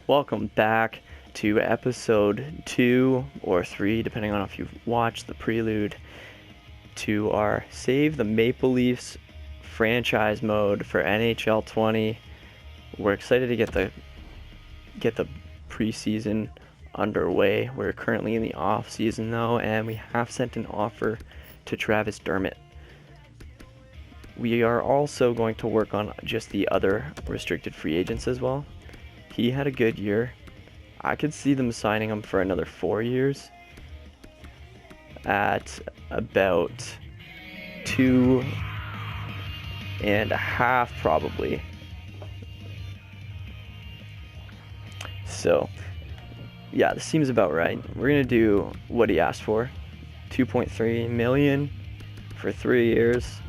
Welcome back to episode 2 or 3, depending on if you've watched the prelude, to our Save the Maple Leafs franchise mode for NHL 20. We're excited to get the preseason underway. We're currently in the off season though, and we have sent an offer to Travis Dermott. We are also going to work on just the other restricted free agents as well. He had a good year. I could see them signing him for another 4 years at about 2.5 probably. So yeah, this seems about right. We're gonna do what he asked for, 2.3 million for 3 years.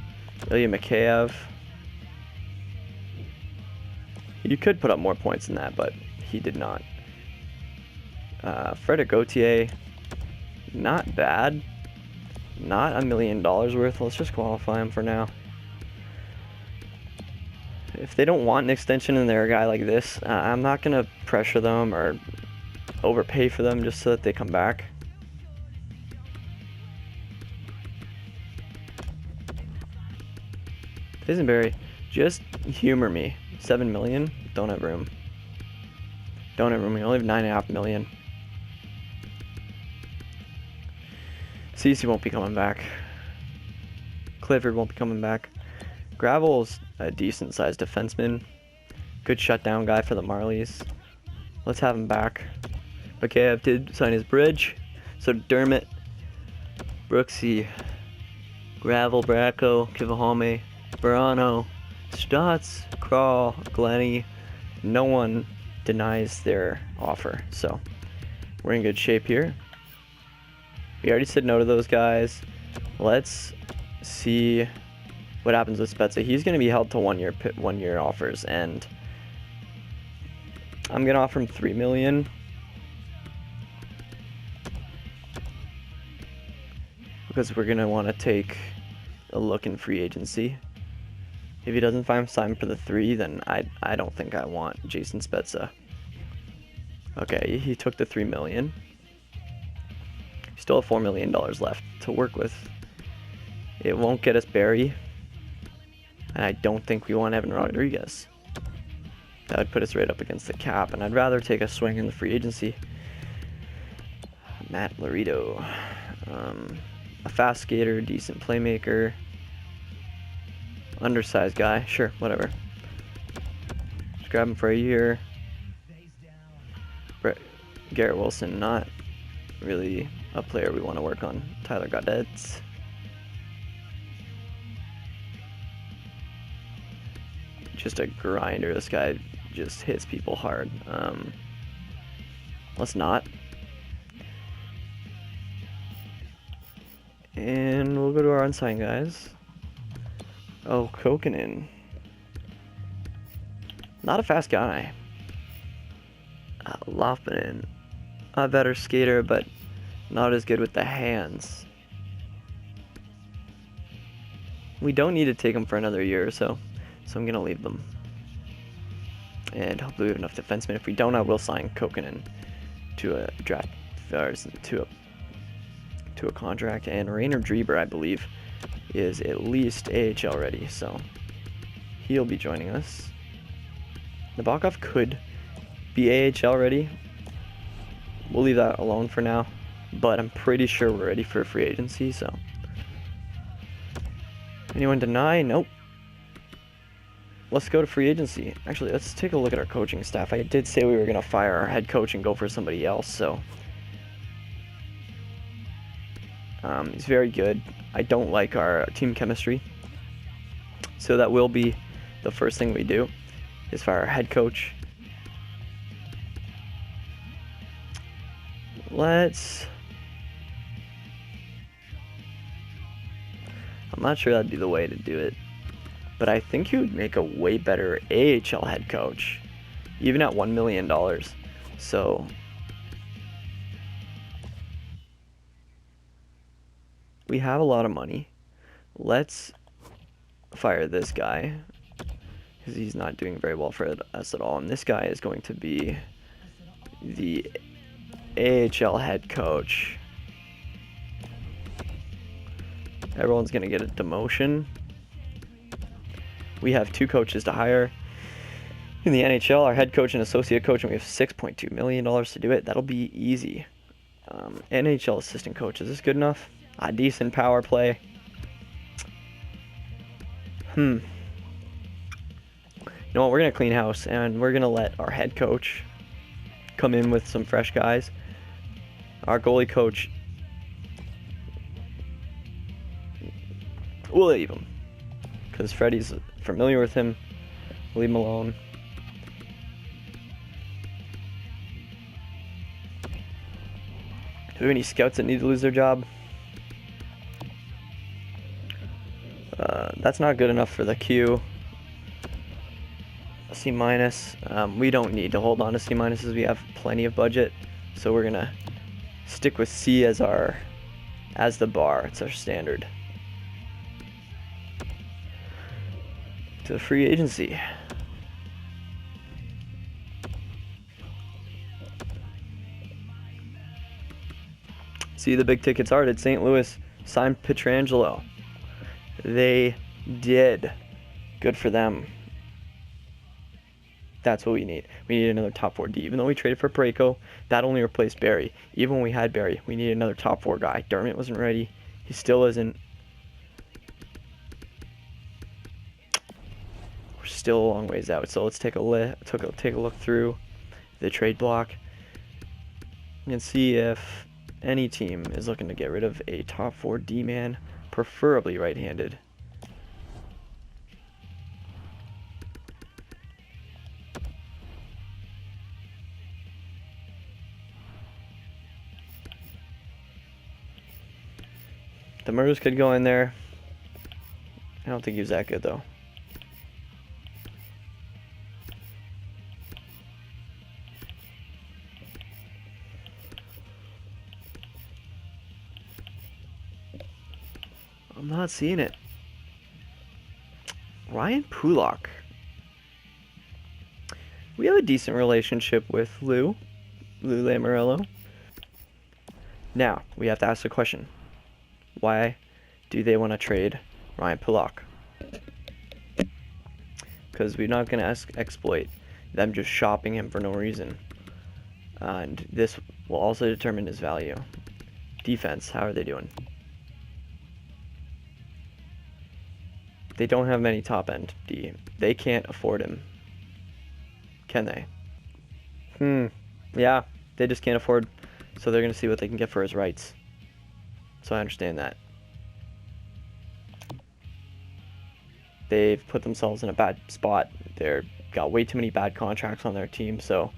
Ilya Mikheyev. You could put up more points than that, but he did not. Frederick Gauthier, not bad. Not $1 million worth. Let's just qualify him for now. If they don't want an extension and they're a guy like this, I'm not going to pressure them or overpay for them just so that they come back. Pisenberry, just humor me. 7 million? Don't have room. Don't have room. We only have 9.5 million. CC won't be coming back. Clifford won't be coming back. Gravel's a decent sized defenseman. Good shutdown guy for the Marlies. Let's have him back. Mikheyev did sign his bridge. So Dermott, Brooksy, Gravel, Bracco, Kivahome, Verano, Stotts, Crawl, Glenny, no one denies their offer, so we're in good shape here. We already said no to those guys. Let's see what happens with Spezza. He's going to be held to 1 year offers, and I'm going to offer him $3 million. Because we're going to want to take a look in free agency. If he doesn't find sign for the 3, then I don't think I want Jason Spezza. Okay, he took the $3 million. Still have $4 million left to work with. It won't get us Barry. And I don't think we want Evan Rodriguez. That would put us right up against the cap, and I'd rather take a swing in the free agency. Matt Laredo. A fast skater, decent playmaker. Undersized guy, sure, whatever. Just grab him for a year. Garrett Wilson, not really a player we want to work on. Tyler Gaudetz. Just a grinder. This guy just hits people hard. Let's not. And we'll go to our unsigned guys. Oh, Kokkonen. Not a fast guy. Lofmanen. A better skater, but not as good with the hands. We don't need to take him for another year or so I'm going to leave them. And hopefully we have enough defensemen. If we don't, I will sign Kokkonen to a draft, to a contract. And Rainer Dreber, I believe, is at least AHL ready, so he'll be joining us. Nabokov could be AHL ready. We'll leave that alone for now, but I'm pretty sure we're ready for free agency, so. Anyone deny? Nope. Let's go to free agency. Actually, let's take a look at our coaching staff. I did say we were going to fire our head coach and go for somebody else, so. He's very good. I don't like our team chemistry, so that will be the first thing we do, is fire our head coach. I'm not sure that'd be the way to do it, but I think he would make a way better AHL head coach, even at $1 million. So we have a lot of money. Let's fire this guy, because he's not doing very well for us at all. And this guy is going to be the AHL head coach. Everyone's going to get a demotion. We have 2 coaches to hire. In the NHL, our head coach and associate coach, and we have $6.2 million to do it. That'll be easy. NHL assistant coach, is this good enough? A decent power play. You know what, we're going to clean house, and we're going to let our head coach come in with some fresh guys. Our goalie coach, we'll leave him, because Freddie's familiar with him. Leave him alone. Do we have any scouts that need to lose their job? That's not good enough for the Q. C-. We don't need to hold on to C- as we have plenty of budget. So we're gonna stick with C as the bar. It's our standard. To free agency. See, the big ticket started. St. Louis signed Pietrangelo. They did. Good for them. That's what we need. We need another top 4 D. Even though we traded for Parayko, that only replaced Barry. Even when we had Barry, we need another top 4 guy. Dermott wasn't ready. He still isn't. We're still a long ways out. So let's take a look through the trade block and see if any team is looking to get rid of a top 4 D-man, preferably right-handed. The Murs could go in there. I don't think he was that good, though. I'm not seeing it. Ryan Pulock. We have a decent relationship with Lou Lamoriello. Now, we have to ask the question. Why do they want to trade Ryan Pulock? Because we're not going to exploit them just shopping him for no reason. And this will also determine his value. Defense, how are they doing? They don't have many top-end D. They can't afford him. Can they? Yeah, they just can't afford, so they're going to see what they can get for his rights. So I understand that. They've put themselves in a bad spot. They've got way too many bad contracts on their team, so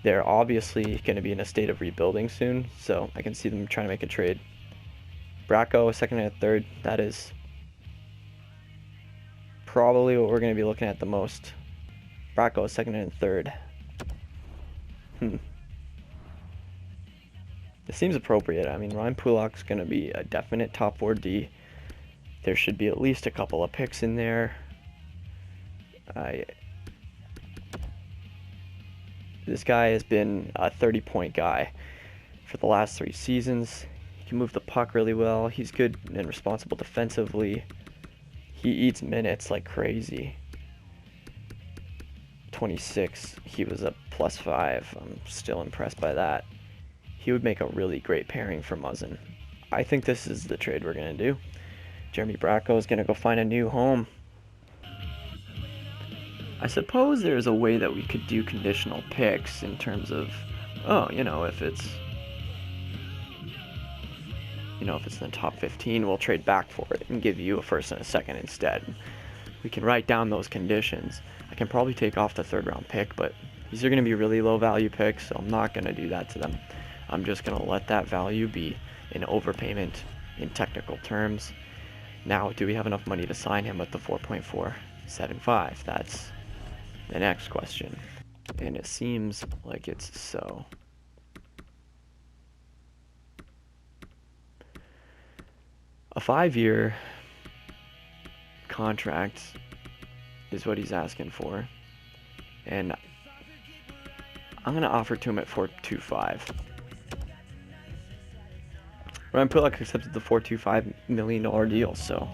they're obviously going to be in a state of rebuilding soon, so I can see them trying to make a trade. Bracco, a second and a third, that is probably what we're going to be looking at the most. Bracco, a second and a third. This seems appropriate. I mean, Ryan Pulock's going to be a definite top 4 D. There should be at least a couple of picks in there. This guy has been a 30-point guy for the last 3 seasons. He can move the puck really well. He's good and responsible defensively. He eats minutes like crazy. 26. He was a +5. I'm still impressed by that. He would make a really great pairing for Muzzin. I think this is the trade we're going to do. Jeremy Bracco is going to go find a new home. I suppose there's a way that we could do conditional picks in terms of, if it's in the top 15, we'll trade back for it and give you a first and a second instead. We can write down those conditions. I can probably take off the 3rd round pick, but these are going to be really low value picks, so I'm not going to do that to them. I'm just going to let that value be an overpayment in technical terms. Now, do we have enough money to sign him with the 4.475? That's the next question. And it seems like it's so. A 5-year contract is what he's asking for. And I'm gonna offer to him at 4.25. Ryan Pulock accepted the $4.25 million deal, so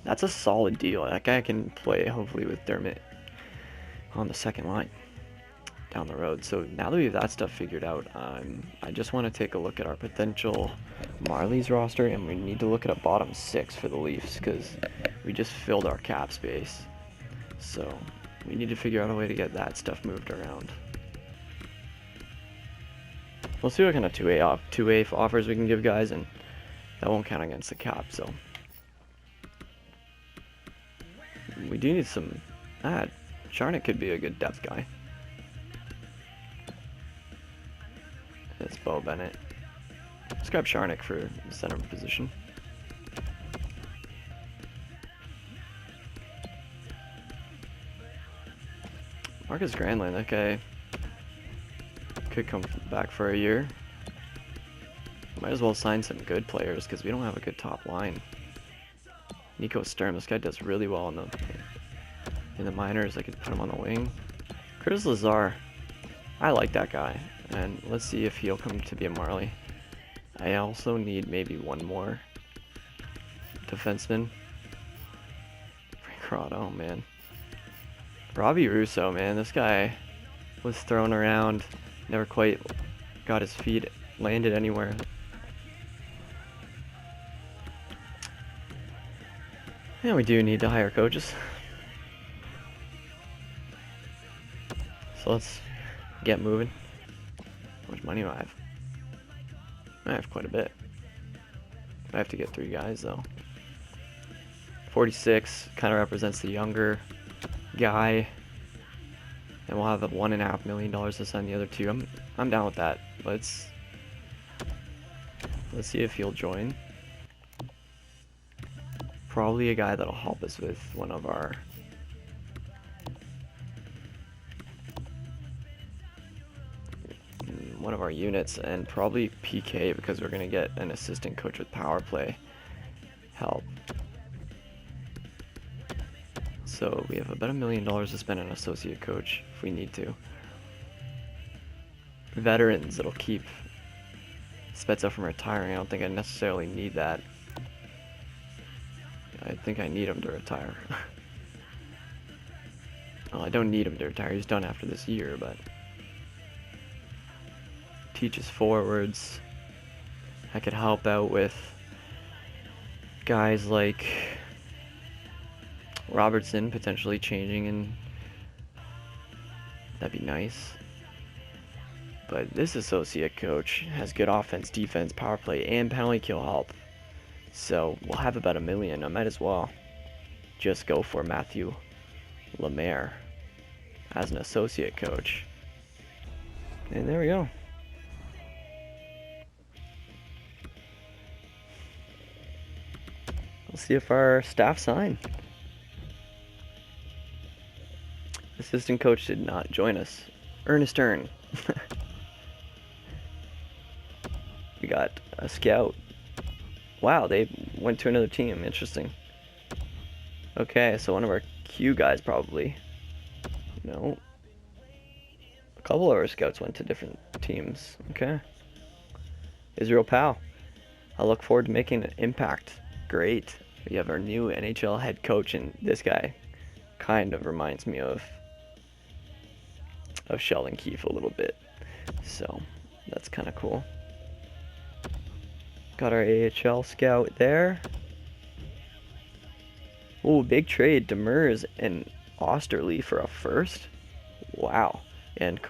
that's a solid deal. That guy can play hopefully with Dermott on the second line down the road. So now that we have that stuff figured out, I just want to take a look at our potential Marlies roster, and we need to look at a bottom six for the Leafs because we just filled our cap space. So we need to figure out a way to get that stuff moved around. We'll see what kind of two-way offers we can give guys, and that won't count against the cap. So we do need some. Charnock could be a good depth guy. It's Bo Bennett. Let's grab Charnock for the center position. Marcus Granlund, that guy could come back for a year. Might as well sign some good players because we don't have a good top line. Nico Sturm, this guy does really well in the minors. I could put him on the wing. Curtis Lazar, I like that guy, and let's see if he'll come to be a Marley. I also need maybe one more defenseman. Frank Rod, oh man. Robbie Russo, man, this guy was thrown around, never quite got his feet landed anywhere. Yeah, we do need to hire coaches. So let's get moving. How much money do I have? I have quite a bit. I have to get 3 guys though. 46 kind of represents the younger guy, and we'll have $1.5 million to sign the other 2. I'm down with that. Let's see if he'll join. Probably a guy that'll help us with one of our units, and probably PK because we're gonna get an assistant coach with power play help. So we have about $1 million to spend on an associate coach if we need to. Veterans that'll keep Spezza from retiring. I don't think I necessarily need that. I think I need him to retire. Well, I don't need him to retire. He's done after this year, but teaches forwards. I could help out with guys like Robertson potentially changing, and that'd be nice. But this associate coach has good offense, defense, power play, and penalty kill help. So we'll have about $1 million. I might as well just go for Matthew Lemaire as an associate coach. And there we go. We'll see if our staff sign. Assistant coach did not join us. Ernest Earn. We got a scout. Wow, they went to another team. Interesting. Okay, so one of our Q guys probably. No. A couple of our scouts went to different teams. Okay. Israel Powell. I look forward to making an impact. Great. We have our new NHL head coach, and this guy kind of reminds me of Sheldon Keefe a little bit. So that's kind of cool. Got our AHL scout there. Oh, big trade. Demers and Osterley for a first. Wow. And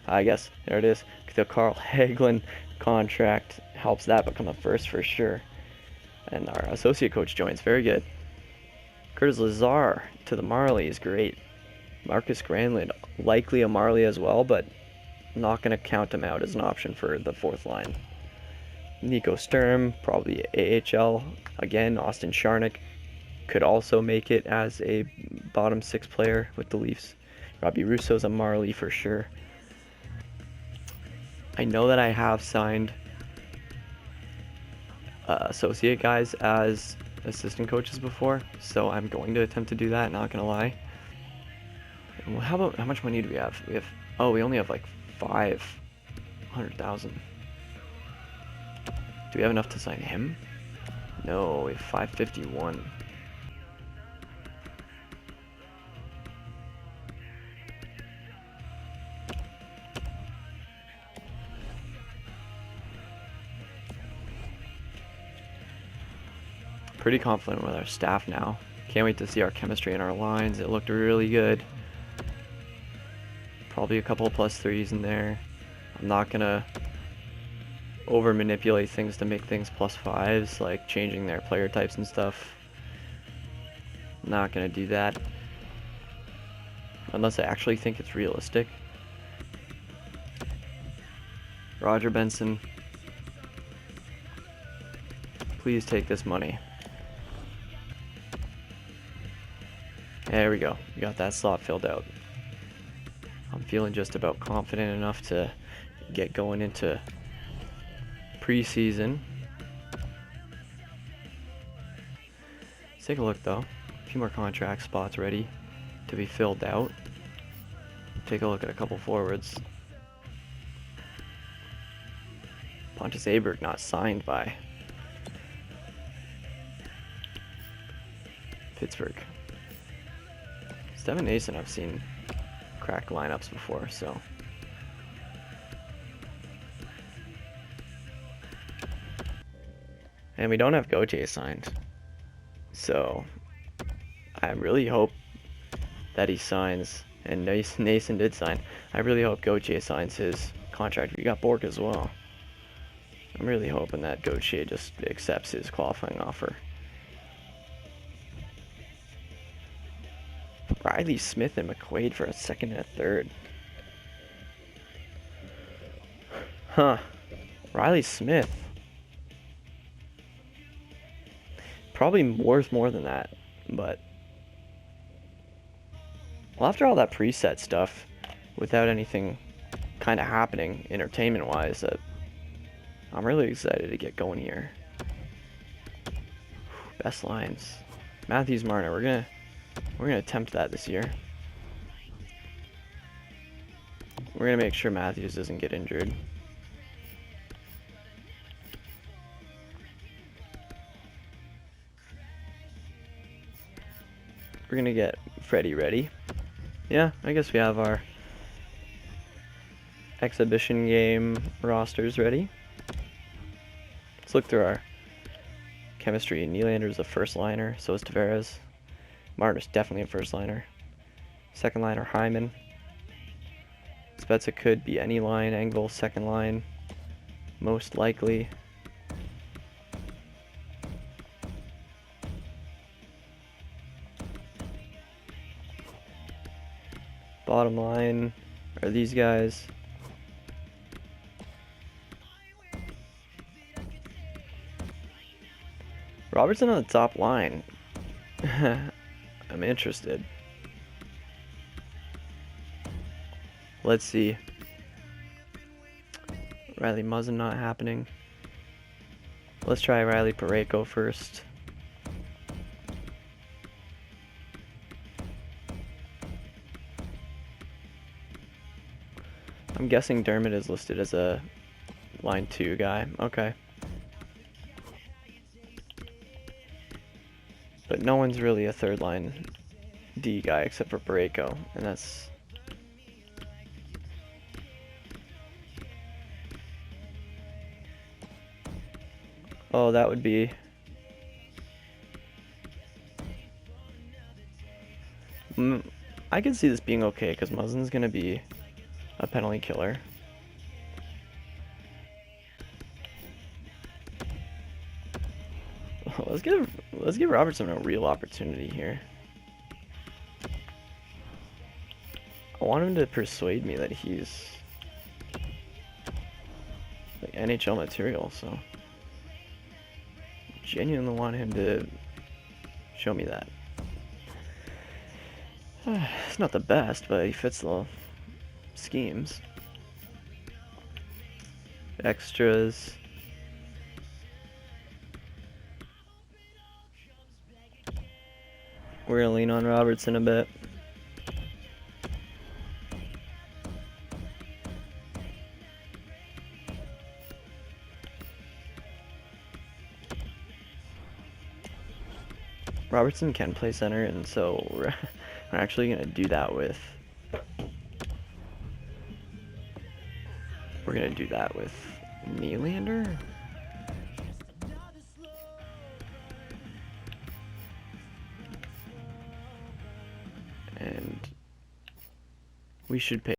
I guess there it is. The Carl Hagelin contract helps that become a first for sure. And our associate coach joins. Very good. Curtis Lazar to the Marlies. Great. Marcus Granlund, likely a Marley as well, but not going to count him out as an option for the 4th line. Nico Sturm, probably AHL. Again, Austin Charnock could also make it as a bottom 6 player with the Leafs. Robbie Russo's a Marley for sure. I know that I have signed associate guys as assistant coaches before, so I'm going to attempt to do that, not gonna lie. Well, how much money do we have? Oh, we only have like 500,000. Do we have enough to sign him? No, we have 551. Pretty confident with our staff now. Can't wait to see our chemistry in our lines. It looked really good. Probably a couple of +3s in there. I'm not gonna over manipulate things to make things +5s, like changing their player types and stuff. I'm not gonna do that unless I actually think it's realistic. Roger Benson, please take this money. There we go. We got that slot filled out. I'm feeling just about confident enough to get going into preseason. Let's take a look though. A few more contract spots ready to be filled out. Take a look at a couple forwards. Pontus Aberg not signed by Pittsburgh. Steven Nason I've seen crack lineups before, so. And we don't have Gauthier signed. So I really hope that he signs, and Nason did sign. I really hope Gauthier signs his contract. We got Bork as well. I'm really hoping that Gauthier just accepts his qualifying offer. Riley Smith and McQuaid for a second and a third. Huh. Riley Smith. Probably worth more than that, but well, after all that preset stuff, without anything kind of happening entertainment-wise, I'm really excited to get going here. Best lines. Matthews Marner, we're gonna attempt that this year. We're gonna make sure Matthews doesn't get injured. We're gonna get Freddie ready. Yeah, I guess we have our exhibition game rosters ready. Let's look through our chemistry. Nylander's a first liner, so is Tavares. Marner's definitely a first liner. Second liner, Hyman. Spezza could be any line, Engvall second line, most likely. Bottom line are these guys. Robertson on the top line. I'm interested. Let's see. Riley Muzzin not happening. Let's try Riley Parayko first. I'm guessing Dermott is listed as a line 2 guy. Okay. But no one's really a third line D guy except for Parayko, and that's... Oh, that would be... I could see this being okay, because Muzzin's going to be a penalty killer. Let's give Robertson a real opportunity here. I want him to persuade me that he's like NHL material, so genuinely want him to show me that. It's not the best, but he fits the schemes. Extras. We're gonna lean on Robertson a bit. Robertson can play center, and so we're actually gonna do that with. We're gonna do that with Nylander. And we should pay.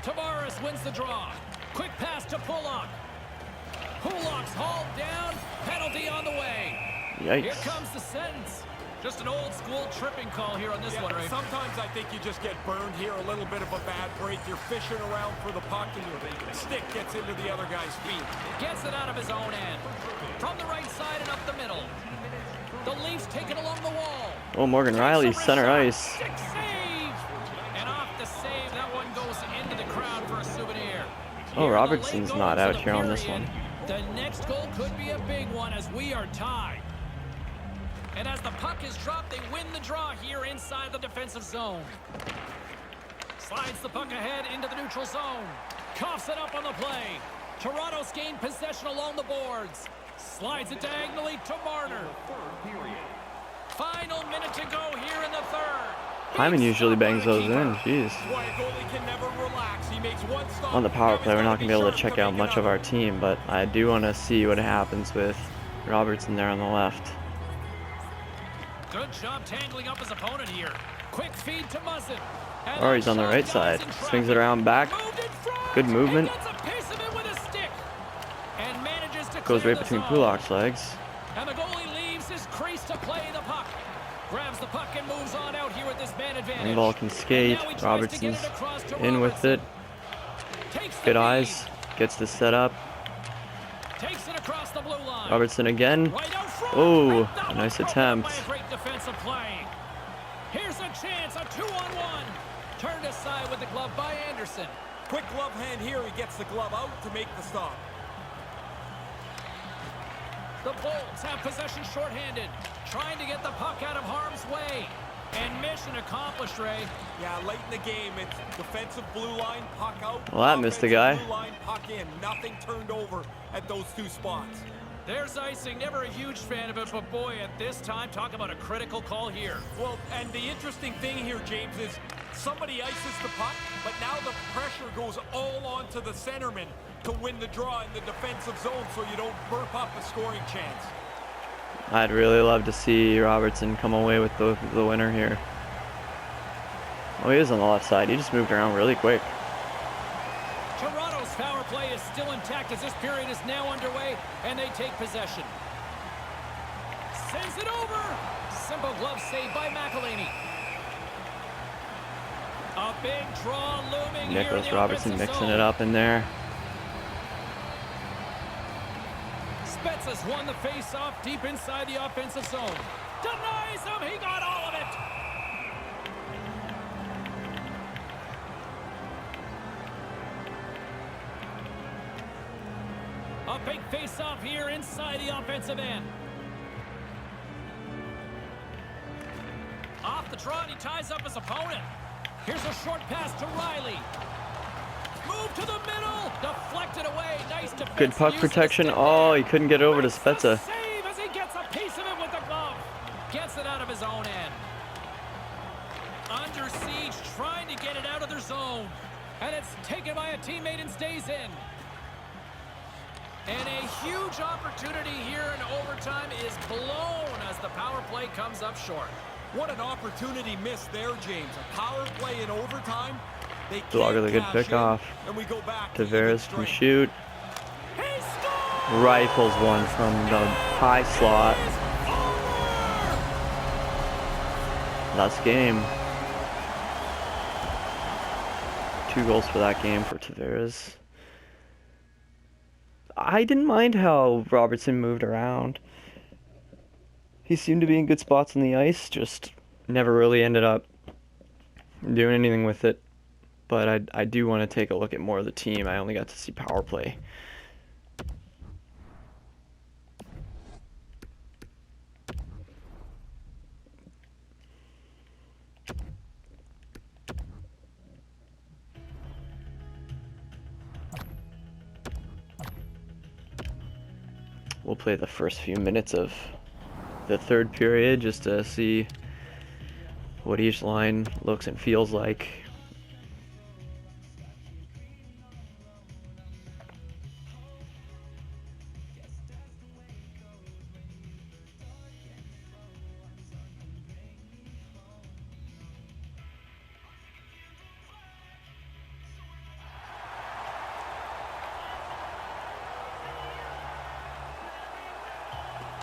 Tavares wins the draw. Quick pass to Pulock. Pulock's hauled down. Penalty on the way. Yikes. Here comes the sentence. Just an old school tripping call here on this one, right? Sometimes I think you just get burned here, a little bit of a bad break. You're fishing around for the puck and your stick gets into the other guy's feet. Gets it out of his own end. From the right side and up the middle. The Leafs take it along the wall. Oh, Morgan Riley, center ice. Stick save. And off the save, that one goes into the crowd for a souvenir. Oh, Robertson's not out here on this one. The next goal could be a big one as we are tied. And as the puck is dropped, they win the draw here inside the defensive zone. Slides the puck ahead into the neutral zone. Coughs it up on the play. Toronto's gained possession along the boards. Slides it diagonally to Marner. Final minute to go here in the third. Hyman usually bangs those in. Jeez. On the power play, we're not going to be able to check out much of our team, but I do want to see what happens with Robertson there on the left. Good job tangling up his opponent here. Quick feed to Muzzin. Or he's on the right side. Swings it around back. Good movement. Goes right between Pulock's legs. And the goalie leaves his crease to play the puck. Grabs the puck and moves on out here with this man advantage. Ball can skate. Robertson's in with it. Good eyes. Gets the setup. Takes it across the blue line. line. Robertson again. Right out front. Oh, And that a was nice broken up attempt. by a great defensive play. Here's a chance, a 2-on-1. Turned aside with the glove by Anderson. Quick glove hand here. He gets the glove out to make the stop. The Bolts have possession shorthanded, trying to get the puck out of harm's way. And mission accomplished, Ray. Yeah, late in the game, it's defensive blue line, puck out. Well, that missed the offensive guy. Blue line, puck in. Nothing turned over at those two spots. There's icing. Never a huge fan of it, but boy, at this time, talk about a critical call here. Well, and the interesting thing here, James, is somebody ices the puck, but now the pressure goes all onto the centerman to win the draw in the defensive zone so you don't burp up a scoring chance. I'd really love to see Robertson come away with the winner here. Oh, he is on the left side. He just moved around really quick. Toronto's power play is still intact as this period is now underway, and they take possession. Sends it over. Simple glove save by McElhaney. A big draw looming here in Nicholas the Robertson offensive mixing zone. it up in there. Spets has won the face-off deep inside the offensive zone. Denies him. He got all of it. A big face-off here inside the offensive end. Off the draw, and he ties up his opponent. Here's a short pass to Riley. Move to the middle. Deflected away. Nice defense. Good puck Use of the protection. stick Oh, there. he couldn't get over to Makes the Spezza. save as he gets a piece of it with the glove. Gets it out of his own end. Under siege, trying to get it out of their zone. And it's taken by a teammate and stays in. And a huge opportunity here in overtime is blown as the power play comes up short. What an opportunity missed there, James. A power play in overtime. They Dog with a good cash pick in, off. and we go back to even Tavares can strength. shoot. He scores! Rifles one from the high slot. Last game. 2 goals for that game for Tavares. I didn't mind how Robertson moved around. He seemed to be in good spots on the ice, just never really ended up doing anything with it. But I do want to take a look at more of the team. I only got to see power play. We'll play the first few minutes of the third period just to see what each line looks and feels like.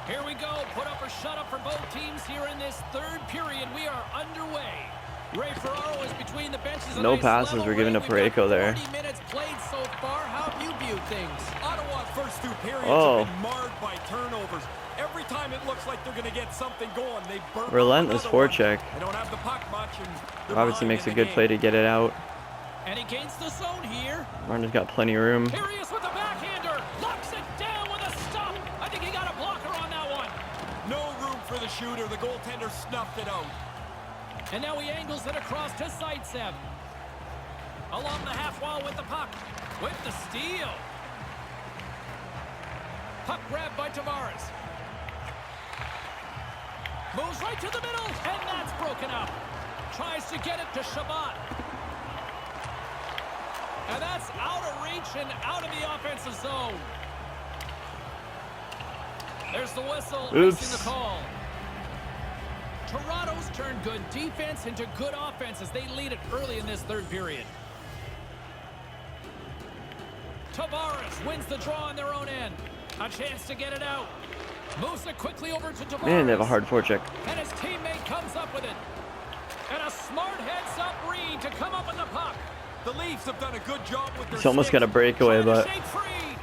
Here we go. Put up or shut up for both teams here in this third period. We are underway. Ray Ferraro is between the benches. No passes were given to Parayko there. 40 minutes played so far. How have you viewed things? Ottawa's first 2 periods Oh. have been marred by turnovers. Every time it looks like they're going to get something going, they burn. Relentless another one. forecheck. They don't have the puck much, and they're Robertson behind makes in a the good play to game. get it out. And he gains the zone here. Martin's got plenty of room. Here he is with the backhander. Locks it down with a stop. I think he got a blocker on that one. No room for the shooter. The goaltender snuffed it out. And now he angles it across to Zaitsev. Along the half wall with the puck. With the steal. Puck grabbed by Tavares. Moves right to the middle, and that's broken up. Tries to get it to Shabbat. And that's out of reach and out of the offensive zone. There's the whistle. Oops. Icing the call. Toronto's turned good defense into good offense as they lead it early in this third period. Tavares wins the draw on their own end. A chance to get it out. Moves it quickly over to Tavares. Man, they have a hard forecheck. And his teammate comes up with it. And a smart heads-up read to come up with the puck. The Leafs have done a good job with their He's almost sticks. got a breakaway, Trying to but shake free.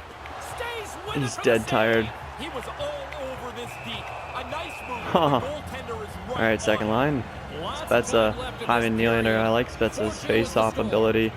Stays with it he's for the dead save. tired. He was all over this deep. A nice move. Huh. The goaltender is right. All right, second line. Lots of Spezza, time left in Javi this Nylander. period. I like Spezza's 4-2 is the face-off score. ability.